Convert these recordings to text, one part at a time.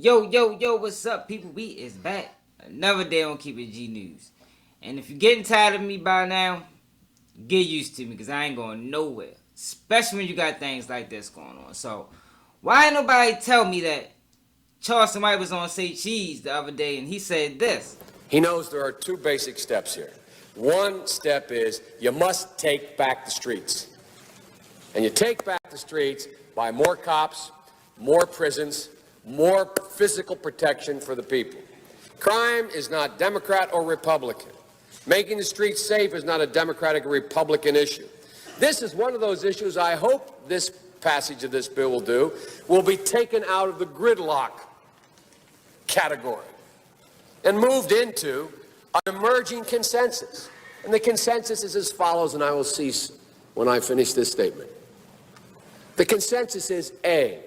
Yo, what's up, people? We is back. Another day on Keep It G News. And if you're getting tired of me by now, get used to me because I ain't going nowhere. Especially when you got things like this going on. So, why ain't nobody tell me that Charleston White was on Say Cheese the other day and he said this? He knows there are two basic steps here. One step is you must take back the streets. And you take back the streets by more cops, more prisons, more physical protection for the people. Crime is not Democrat or Republican. Making the streets safe is not a Democratic or Republican issue. This is one of those issues I hope this passage of this bill will be taken out of the gridlock category and moved into an emerging consensus. And the consensus is as follows, and I will cease when I finish this statement. The consensus is A,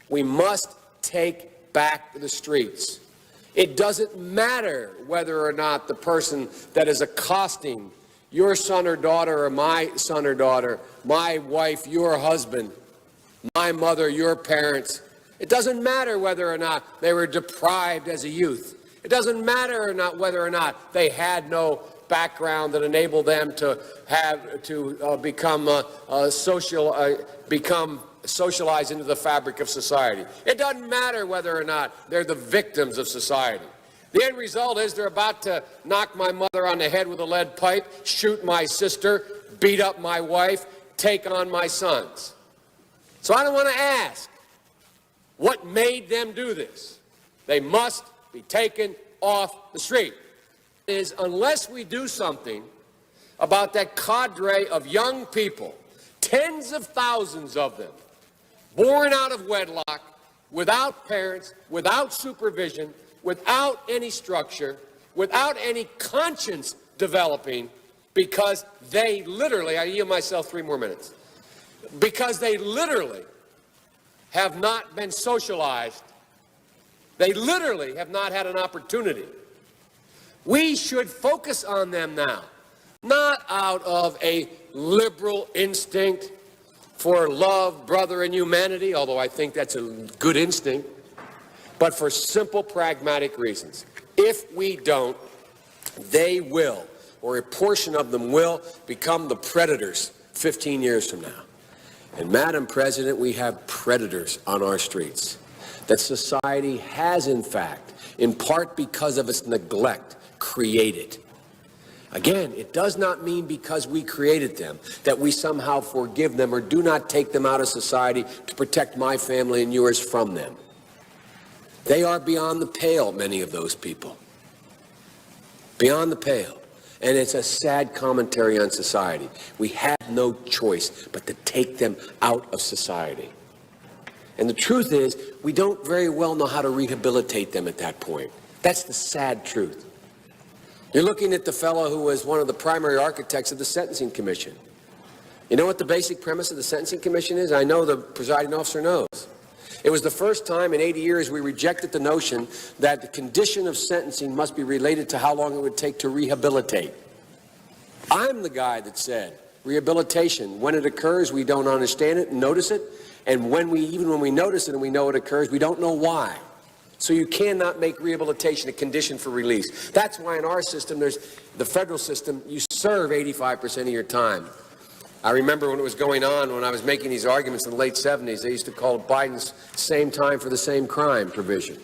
we must take back the streets. It doesn't matter whether or not the person that is accosting your son or daughter or my son or daughter, my wife, your husband, my mother, your parents. It doesn't matter whether or not they were deprived as a youth. It doesn't matter or not whether or not they had no background that enabled them to become socialized into the fabric of society. It doesn't matter whether or not they're the victims of society. The end result is they're about to knock my mother on the head with a lead pipe, shoot my sister, beat up my wife, take on my sons. So I don't want to ask what made them do this. They must be taken off the street. Is unless we do something about that cadre of young people, tens of thousands of them, born out of wedlock, without parents, without supervision, without any structure, without any conscience developing, because they literally, I yield myself 3 more minutes, because they literally have not been socialized, they literally have not had an opportunity. We should focus on them now, not out of a liberal instinct for love, brother, and humanity, although I think that's a good instinct, but for simple, pragmatic reasons. If we don't, they will, or a portion of them will, become the predators 15 years from now. And Madam President, we have predators on our streets that society has, in fact, in part because of its neglect, created. Again, it does not mean because we created them that we somehow forgive them or do not take them out of society to protect my family and yours from them. They are beyond the pale, many of those people. Beyond the pale. And it's a sad commentary on society. We have no choice but to take them out of society. And the truth is, we don't very well know how to rehabilitate them at that point. That's the sad truth. You're looking at the fellow who was one of the primary architects of the Sentencing Commission. You know what the basic premise of the Sentencing Commission is? I know the presiding officer knows. It was the first time in 80 years we rejected the notion that the condition of sentencing must be related to how long it would take to rehabilitate. I'm the guy that said rehabilitation, when it occurs, we don't understand it and notice it. And even when we notice it and we know it occurs, we don't know why. So you cannot make rehabilitation a condition for release. That's why in our system, there's the federal system, you serve 85% of your time. I remember when it was going on, when I was making these arguments in the late 70s, they used to call it Biden's same time for the same crime provision.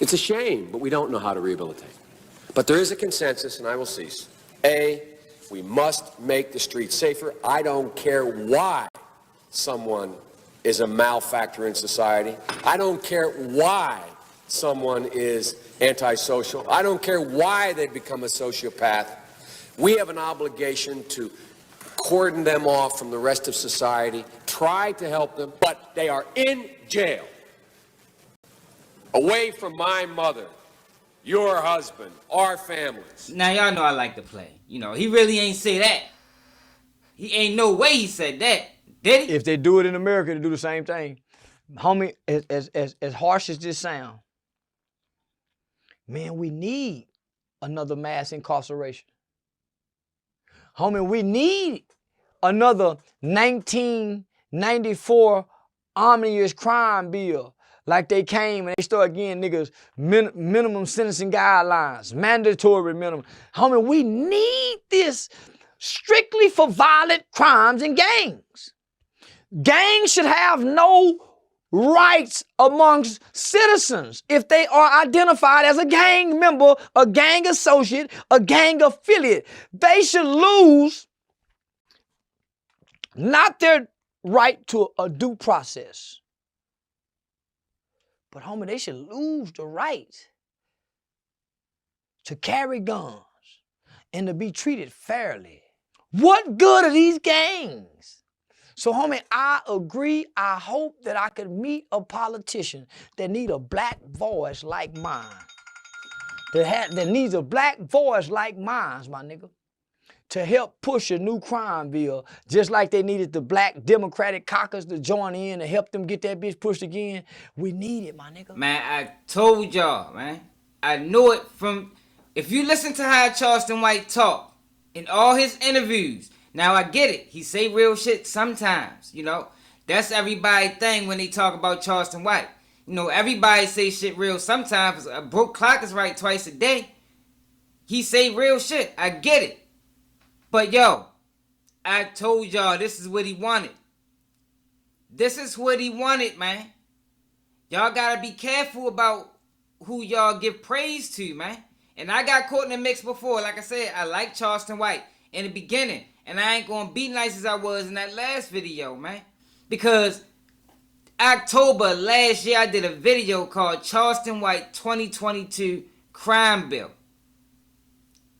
It's a shame, but we don't know how to rehabilitate. But there is a consensus, and I will cease. A, we must make the streets safer. I don't care why someone is a malfactor in society. I don't care why someone is antisocial. I don't care why they become a sociopath. We have an obligation to cordon them off from the rest of society, try to help them, but they are in jail, away from my mother, your husband, our families. Now, y'all know I like to play. You know, he really ain't say that. He ain't no way he said that. Did he? If they do it in America, they do the same thing. Homie, as harsh as this sound, man, we need another mass incarceration. Homie, we need another 1994 omnibus crime bill like they came and they start getting niggas minimum sentencing guidelines, mandatory minimum. Homie, we need this strictly for violent crimes and gangs. Gangs should have no rights amongst citizens if they are identified as a gang member, a gang associate, a gang affiliate. They should lose not their right to a due process, but homie, they should lose the right to carry guns and to be treated fairly. What good are these gangs? So homie, I agree. I hope that I could meet a politician that need a black voice like mine. That needs a black voice like mine, my nigga, to help push a new crime bill, just like they needed the black Democratic caucus to join in and help them get that bitch pushed again. We need it, my nigga. Man, I told y'all, man. I know it from, if you listen to how Charleston White talk in all his interviews. Now I get it. He say real shit sometimes, you know. That's everybody's thing when they talk about Charleston White. You know, everybody say shit real sometimes. A broke clock is right twice a day. He say real shit. I get it. But yo, I told y'all this is what he wanted. This is what he wanted, man. Y'all gotta be careful about who y'all give praise to, man. And I got caught in the mix before. Like I said, I like Charleston White in the beginning. And I ain't gonna be nice as I was in that last video, man. Because October last year, I did a video called Charleston White 2022 Crime Bill.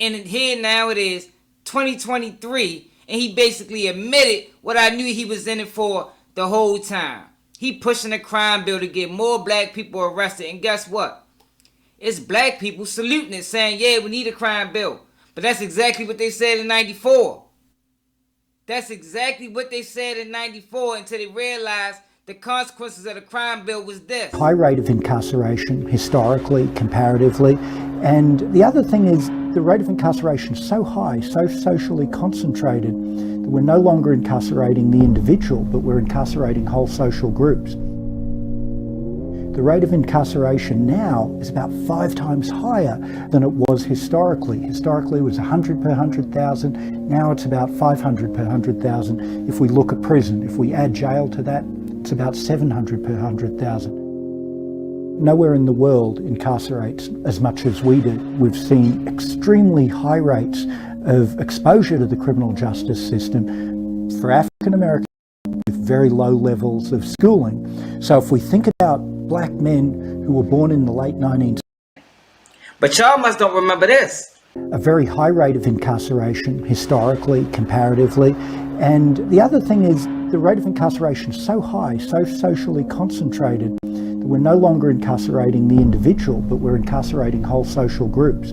And here now it is 2023. And he basically admitted what I knew he was in it for the whole time. He pushing a crime bill to get more black people arrested. And guess what? It's black people saluting it, saying, yeah, we need a crime bill. But that's exactly what they said in 94. That's exactly what they said in 94 until they realized the consequences of the crime bill was this. High rate of incarceration, historically, comparatively. And the other thing is the rate of incarceration is so high, so socially concentrated, that we're no longer incarcerating the individual, but we're incarcerating whole social groups. The rate of incarceration now is about 5 times higher than it was historically. Historically, it was 100 per 100,000. Now it's about 500 per 100,000. If we look at prison, if we add jail to that, it's about 700 per 100,000. Nowhere in the world incarcerates as much as we do. We've seen extremely high rates of exposure to the criminal justice system for African Americans with very low levels of schooling. So if we think about black men who were born in the late 1970s. But y'all must don't remember this. A very high rate of incarceration, historically, comparatively. And the other thing is the rate of incarceration is so high, so socially concentrated, that we're no longer incarcerating the individual, but we're incarcerating whole social groups.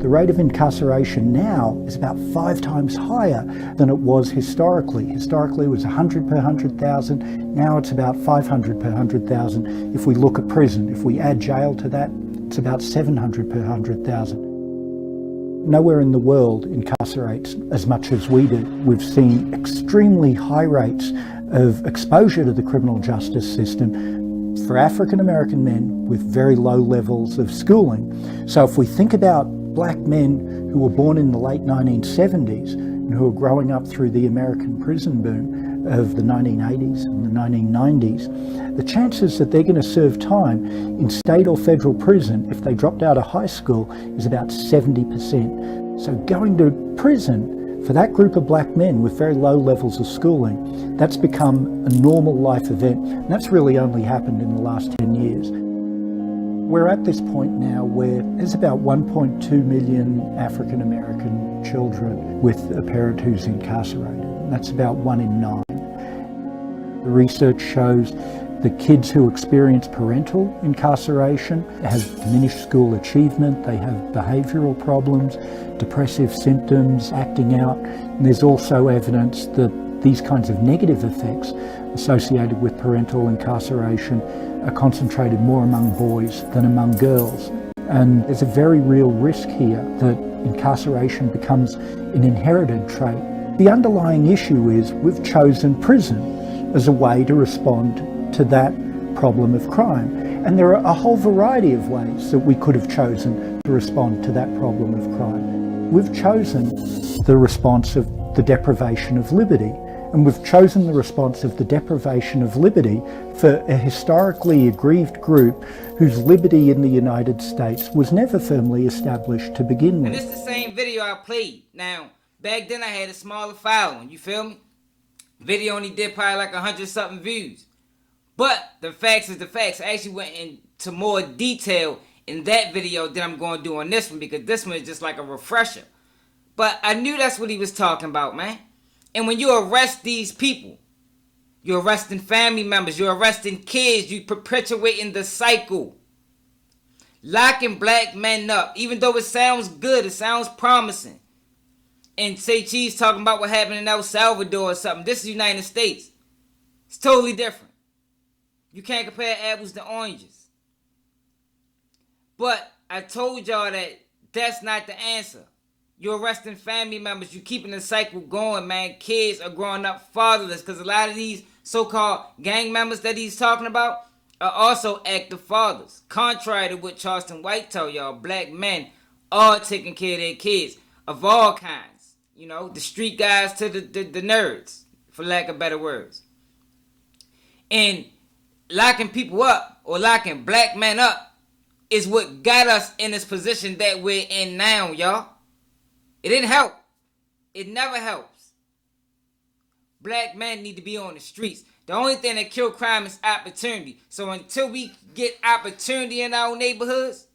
The rate of incarceration now is about 5 times higher than it was historically. Historically, it was 100 per 100,000. Now it's about 500 per 100,000. If we look at prison, if we add jail to that, it's about 700 per 100,000. Nowhere in the world incarcerates as much as we do. We've seen extremely high rates of exposure to the criminal justice system for African American men with very low levels of schooling. So if we think about black men who were born in the late 1970s and who are growing up through the American prison boom of the 1980s and the 1990s, the chances that they're going to serve time in state or federal prison if they dropped out of high school is about 70%. So going to prison for that group of black men with very low levels of schooling, that's become a normal life event. And that's really only happened in the last 10 years. We're at this point now where there's about 1.2 million African American children with a parent who's incarcerated. That's about 1 in 9. The research shows that kids who experience parental incarceration have diminished school achievement, they have behavioural problems, depressive symptoms, acting out. And there's also evidence that these kinds of negative effects associated with parental incarceration are concentrated more among boys than among girls. And there's a very real risk here that incarceration becomes an inherited trait. The underlying issue is we've chosen prison as a way to respond to that problem of crime. And there are a whole variety of ways that we could have chosen to respond to that problem of crime. We've chosen the response of the deprivation of liberty. And we've chosen the response of the deprivation of liberty for a historically aggrieved group whose liberty in the United States was never firmly established to begin with. And it's the same video I played. Now, back then I had a smaller following, you feel me? Video only did probably like 100-something views. But the facts is the facts. I actually went into more detail in that video than I'm going to do on this one, because this one is just like a refresher. But I knew that's what he was talking about, man. And when you arrest these people, you're arresting family members, you're arresting kids, you're perpetuating the cycle. Locking black men up, even though it sounds good, it sounds promising. And SAYCHEESE talking about what happened in El Salvador or something. This is the United States. It's totally different. You can't compare apples to oranges. But I told y'all that that's not the answer. You're arresting family members. You're keeping the cycle going, man. Kids are growing up fatherless because a lot of these so-called gang members that he's talking about are also active fathers. Contrary to what Charleston White told y'all, black men are taking care of their kids of all kinds. You know, the street guys to the nerds, for lack of better words. And locking people up or locking black men up is what got us in this position that we're in now, y'all. It didn't help. It never helps. Black men need to be on the streets. The only thing that kill crime is opportunity. So until we get opportunity in our neighborhoods,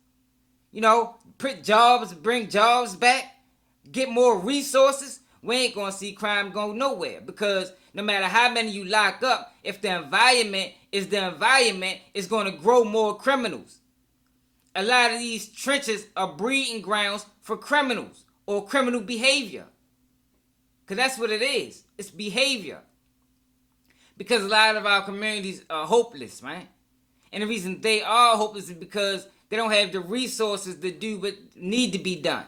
you know, put jobs, bring jobs back, get more resources, we ain't gonna see crime go nowhere. Because no matter how many you lock up, if the environment is gonna grow more criminals. A lot of these trenches are breeding grounds for criminals or criminal behavior. Because that's what it is. It's behavior. Because a lot of our communities are hopeless, right? And the reason they are hopeless is because they don't have the resources to do what need to be done.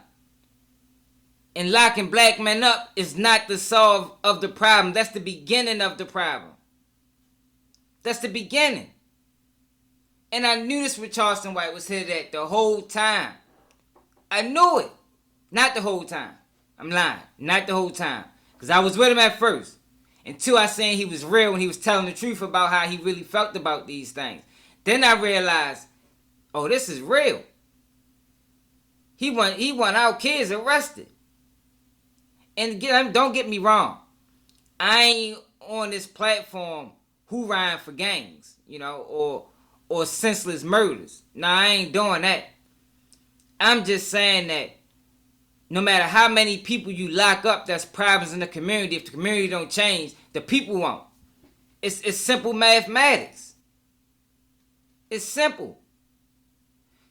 And locking black men up is not the solve of the problem. That's the beginning of the problem. That's the beginning. And I knew this with Charleston White was headed at the whole time. I knew it. Not the whole time. I'm lying. Not the whole time. Because I was with him at first. Until I seen he was real when he was telling the truth about how he really felt about these things. Then I realized, oh, this is real. He want our kids arrested. And don't get me wrong. I ain't on this platform hoorahing for gangs, you know, or senseless murders. Nah, I ain't doing that. I'm just saying that no matter how many people you lock up, that's problems in the community. If the community don't change, the people won't. It's simple mathematics. It's simple.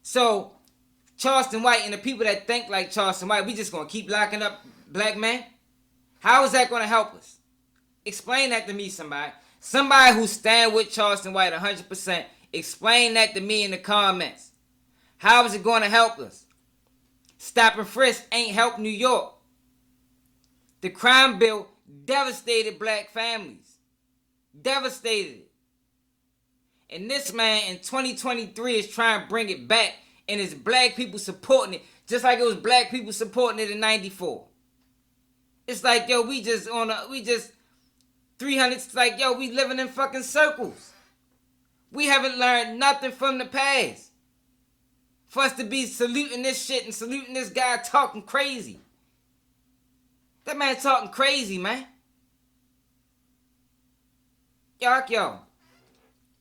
So, Charleston White and the people that think like Charleston White, we just going to keep locking up black men? How is that going to help us? Explain that to me, somebody. Somebody who stand with Charleston White 100%, explain that to me in the comments. How is it going to help us? Stop and frisk ain't helped New York. The crime bill devastated black families. Devastated it. And this man in 2023 is trying to bring it back, and it's black people supporting it, just like it was black people supporting it in 94. It's like, yo, we just 300, it's like, yo, we living in fucking circles. We haven't learned nothing from the past. For us to be saluting this shit and saluting this guy talking crazy. That man talking crazy, man. Yo.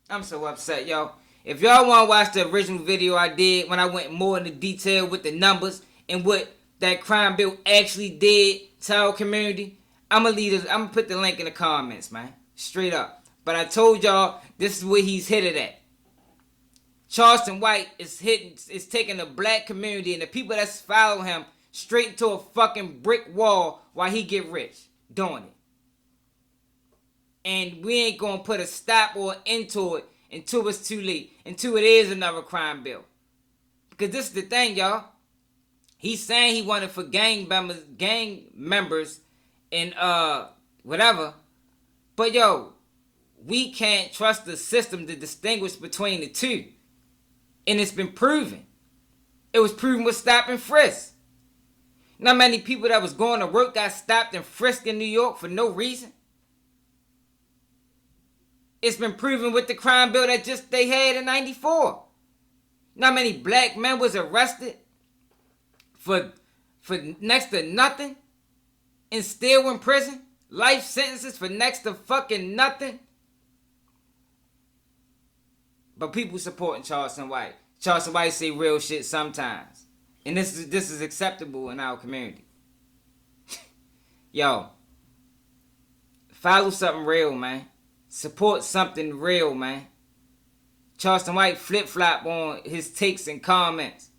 I'm so upset, yo. If y'all want to watch the original video I did when I went more into detail with the numbers and what that crime bill actually did to our community, I'm gonna put the link in the comments, man. Straight up. But I told y'all this is where he's headed at. Charleston White is taking the black community and the people that follow him straight into a fucking brick wall while he get rich doing it. And we ain't gonna put a stop or end to it until it's too late, until it is another crime bill. Because this is the thing, y'all. He's saying he wanted for gang members and whatever. But yo, we can't trust the system to distinguish between the two. And it's been proven. It was proven with stop and frisk. Not many people that was going to work got stopped and frisked in New York for no reason. It's been proven with the crime bill that just they had in 94. Not many black men was arrested for next to nothing and still in prison. Life sentences for next to fucking nothing. But people supporting Charleston White. Charleston White say real shit sometimes. And this is acceptable in our community. Yo. Follow something real, man. Support something real, man. Charleston White flip-flop on his takes and comments.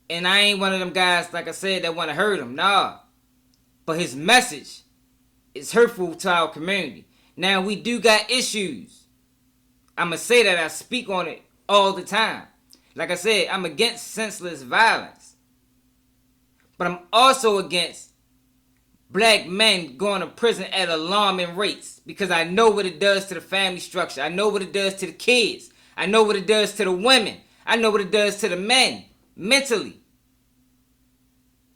And I ain't one of them guys, like I said, that want to hurt him. Nah. But his message is hurtful to our community. Now, we do got issues. I'm going to say that. I speak on it all the time. Like I said, I'm against senseless violence. But I'm also against black men going to prison at alarming rates. Because I know what it does to the family structure. I know what it does to the kids. I know what it does to the women. I know what it does to the men mentally.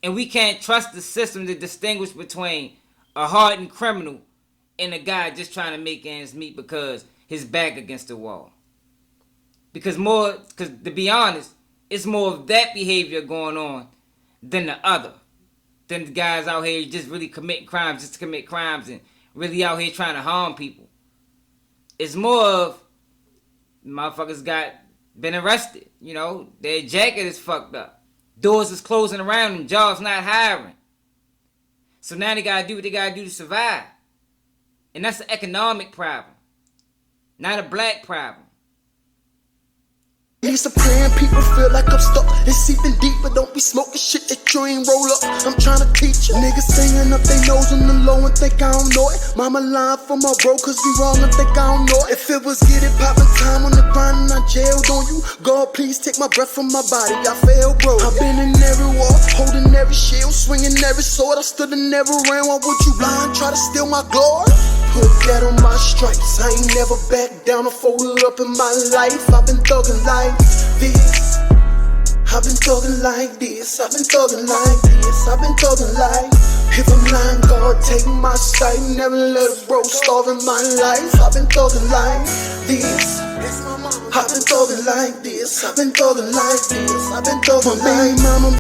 And we can't trust the system to distinguish between a hardened criminal and a guy just trying to make ends meet because his back against the wall. Because to be honest, it's more of that behavior going on than the other. Than the guys out here just really committing crimes just to commit crimes and really out here trying to harm people. It's more of motherfuckers been arrested. You know, their jacket is fucked up. Doors is closing around them. Jobs not hiring. So now they gotta do what they gotta do to survive. And that's an economic problem. Not a black problem. Need some praying, people feel like I'm stuck. It's seeping deep, but don't be smoking shit that you ain't roll up. I'm trying to teach you. Niggas singing up their nose on the low and think I don't know it. Mama lying for my bro, cause we wrong and think I don't know it. If it was get it poppin' time on the grind and I jailed on you, God please take my breath from my body, I fell bro. I've been in every war, holding every shield, swinging every sword. I stood and never ran, why would you lie and try to steal my glory? Put that on my stripes, I ain't never back down or folded up in my life. I've been thugging like this, I've been thugging like this, I've been thugging like this, I've been thugging like. If I'm lying, God take my sight, never let a bro starve in my life. I've been thugging like this, I've been thugging like this, I've been thugging like this, I've been thugging like. My baby mama